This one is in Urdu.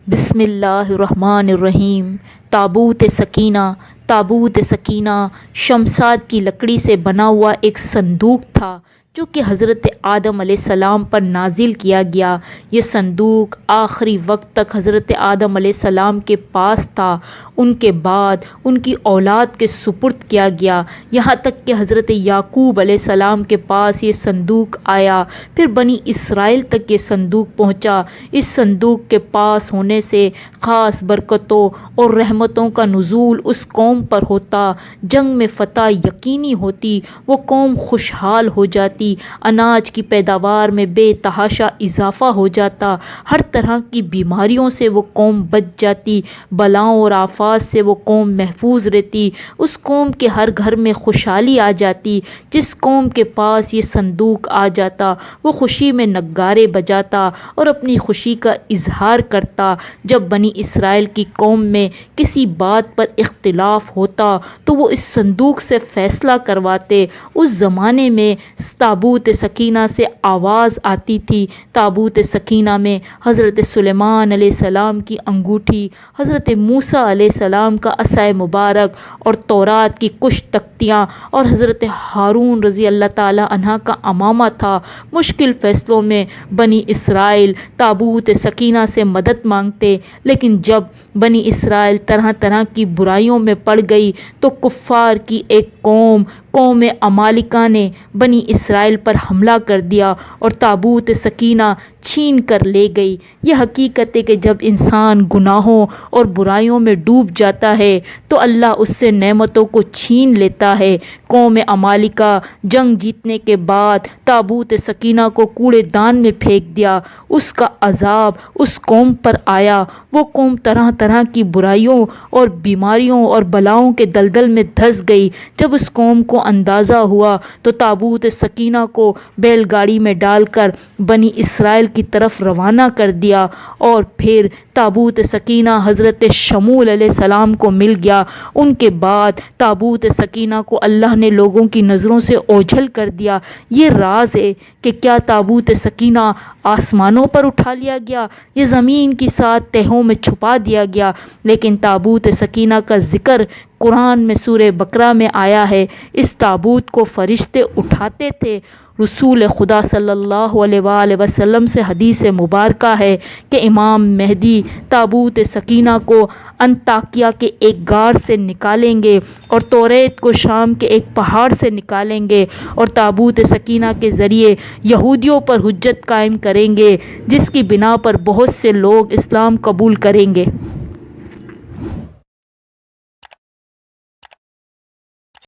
بسم اللہ الرحمن الرحیم۔ تابوت سکینہ شمشاد کی لکڑی سے بنا ہوا ایک صندوق تھا جو کہ حضرت آدم علیہ السلام پر نازل کیا گیا۔ یہ صندوق آخری وقت تک حضرت آدم علیہ السلام کے پاس تھا، ان کے بعد ان کی اولاد کے سپرد کیا گیا، یہاں تک کہ حضرت یعقوب علیہ السلام کے پاس یہ صندوق آیا، پھر بنی اسرائیل تک یہ صندوق پہنچا۔ اس صندوق کے پاس ہونے سے خاص برکتوں اور رحمتوں کا نزول اس قوم پر ہوتا، جنگ میں فتح یقینی ہوتی، وہ قوم خوشحال ہو جاتی، اناج کی پیداوار میں بے تحاشا اضافہ ہو جاتا، ہر طرح کی بیماریوں سے وہ قوم بچ جاتی، بلاؤں اور آفات سے وہ قوم محفوظ رہتی، اس قوم کے ہر گھر میں خوشحالی آ جاتی۔ جس قوم کے پاس یہ صندوق آ جاتا وہ خوشی میں نغارے بجاتا اور اپنی خوشی کا اظہار کرتا۔ جب بنی اسرائیل کی قوم میں کسی بات پر اختلاف ہوتا تو وہ اس صندوق سے فیصلہ کرواتے۔ اس زمانے میں تابوت سکینہ سے آواز آتی تھی۔ تابوت سکینہ میں حضرت سلیمان علیہ السلام کی انگوٹھی، حضرت موسیٰ علیہ السلام کا عصا مبارک اور تورات کی کچھ تختیاں اور حضرت ہارون رضی اللہ تعالیٰ عنہ کا امامہ تھا۔ مشکل فیصلوں میں بنی اسرائیل تابوت سکینہ سے مدد مانگتے، لیکن جب بنی اسرائیل طرح طرح کی برائیوں میں پڑ گئی تو کفار کی ایک قوم عمالقہ نے بنی اسرائیل پر حملہ کر دیا اور تابوت سکینہ چھین کر لے گئی۔ یہ حقیقت ہے کہ جب انسان گناہوں اور برائیوں میں ڈوب جاتا ہے تو اللہ اس سے نعمتوں کو چھین لیتا ہے۔ قوم عمالقہ جنگ جیتنے کے بعد تابوت سکینہ کو کوڑے دان میں پھینک دیا۔ اس کا عذاب اس قوم پر آیا۔ وہ قوم طرح طرح کی برائیوں اور بیماریوں اور بلاؤں کے دلدل میں دھس گئی۔ جب اس قوم کو اندازہ ہوا تو تابوت سکینہ کو بیل گاڑی میں ڈال کر بنی اسرائیل کی طرف روانہ کر دیا، اور پھر تابوت سکینہ حضرت شموع علیہ السلام کو مل گیا۔ ان کے بعد تابوت سکینہ کو اللہ نے لوگوں کی نظروں سے اوجھل کر دیا۔ یہ راز ہے کہ کیا تابوت سکینہ آسمانوں پر اٹھا لیا گیا یا زمین کی 7 تہوں میں چھپا دیا گیا، لیکن تابوت سکینہ کا ذکر قرآن میں سورہ بقرہ میں آیا ہے۔ اس تابوت کو فرشتے اٹھاتے تھے۔ رسول خدا صلی اللہ علیہ وآلہ وسلم سے حدیث مبارکہ ہے کہ امام مہدی تابوت سکینہ کو انطاکیہ کے ایک غار سے نکالیں گے اور توریت کو شام کے ایک پہاڑ سے نکالیں گے اور تابوت سکینہ کے ذریعے یہودیوں پر حجت قائم کریں گے، جس کی بنا پر بہت سے لوگ اسلام قبول کریں گے۔